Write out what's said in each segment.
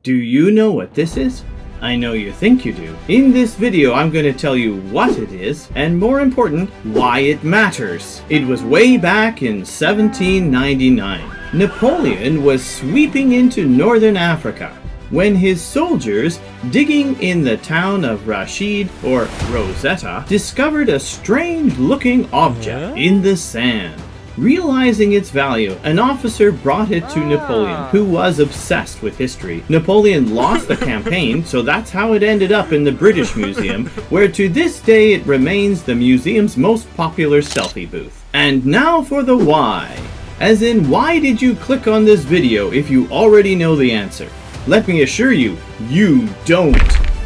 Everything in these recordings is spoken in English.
Do you know what this is? I know you think you do. In this video, I'm going to tell you what it is, and more important, why it matters. It was way back in 1799. Napoleon was sweeping into northern Africa when his soldiers, digging in the town of Rashid, or Rosetta, discovered a strange-looking object in the sand. Realizing its value, an officer brought it to Napoleon, who was obsessed with history. Napoleon lost the campaign, so that's how it ended up in the British Museum, where to this day it remains the museum's most popular selfie booth. And now for the why. As in, why did you click on this video if you already know the answer? Let me assure you, you don't.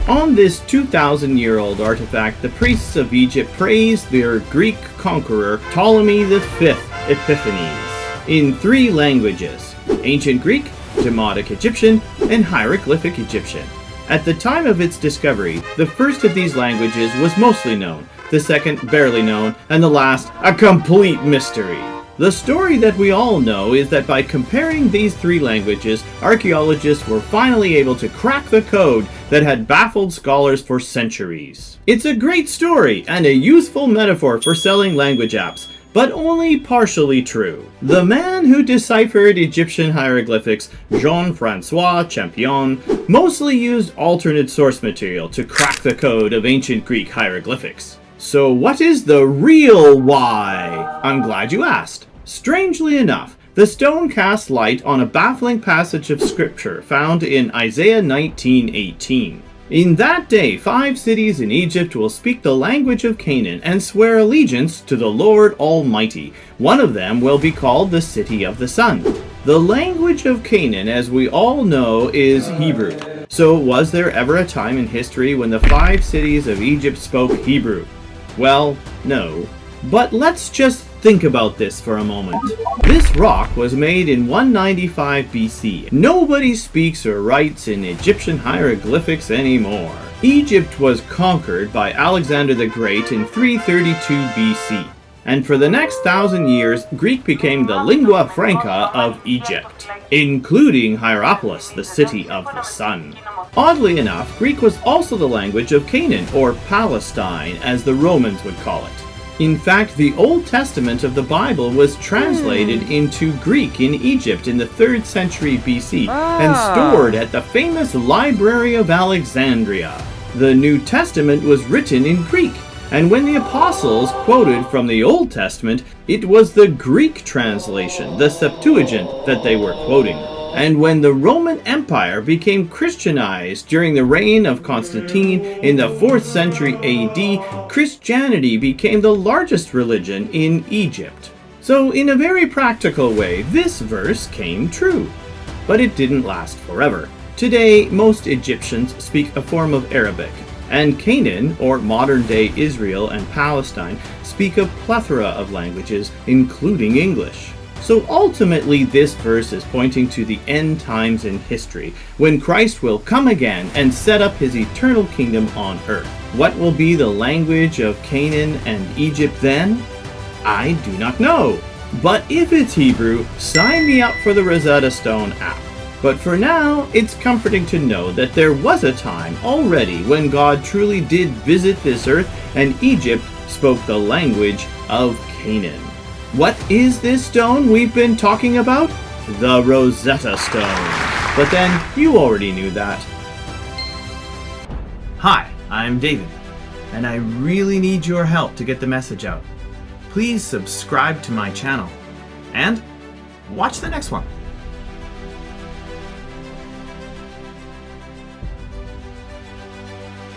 On this 2,000-year-old artifact, the priests of Egypt praised their Greek conqueror Ptolemy V Epiphanes in 3 languages: Ancient Greek, Demotic Egyptian, and Hieroglyphic Egyptian. At the time of its discovery, the first of these languages was mostly known, the second barely known, and the last a complete mystery. The story that we all know is that by comparing these 3 languages, archaeologists were finally able to crack the code that had baffled scholars for centuries. It's a great story and a useful metaphor for selling language apps, but only partially true. The man who deciphered Egyptian hieroglyphics, Jean-François Champion, mostly used alternate source material to crack the code of ancient Greek hieroglyphics. So what is the real why? I'm glad you asked. Strangely enough, the stone casts light on a baffling passage of scripture found in Isaiah 19:18. In that day, 5 cities in Egypt will speak the language of Canaan and swear allegiance to the Lord Almighty. One of them will be called the City of the Sun. The language of Canaan, as we all know, is Hebrew. So was there ever a time in history when the 5 cities of Egypt spoke Hebrew? Well, no. But let's just think about this for a moment. This rock was made in 195 BC. Nobody speaks or writes in Egyptian hieroglyphics anymore. Egypt was conquered by Alexander the Great in 332 BC. And for the next 1,000 years, Greek became the lingua franca of Egypt, including Hierapolis, the city of the sun. Oddly enough, Greek was also the language of Canaan, or Palestine, as the Romans would call it. In fact, the Old Testament of the Bible was translated into Greek in Egypt in the 3rd century BC and stored at the famous Library of Alexandria. The New Testament was written in Greek, and when the apostles quoted from the Old Testament, it was the Greek translation, the Septuagint, that they were quoting. And when the Roman Empire became Christianized during the reign of Constantine in the 4th century AD, Christianity became the largest religion in Egypt. So in a very practical way, this verse came true. But it didn't last forever. Today, most Egyptians speak a form of Arabic, and Canaan, or modern-day Israel and Palestine, speak a plethora of languages, including English. So ultimately, this verse is pointing to the end times in history, when Christ will come again and set up his eternal kingdom on earth. What will be the language of Canaan and Egypt then? I do not know. But if it's Hebrew, sign me up for the Rosetta Stone app. But for now, it's comforting to know that there was a time already when God truly did visit this earth and Egypt spoke the language of Canaan. What is this stone we've been talking about? The Rosetta Stone. But then, you already knew that. Hi, I'm David, and I really need your help to get the message out. Please subscribe to my channel, and watch the next one.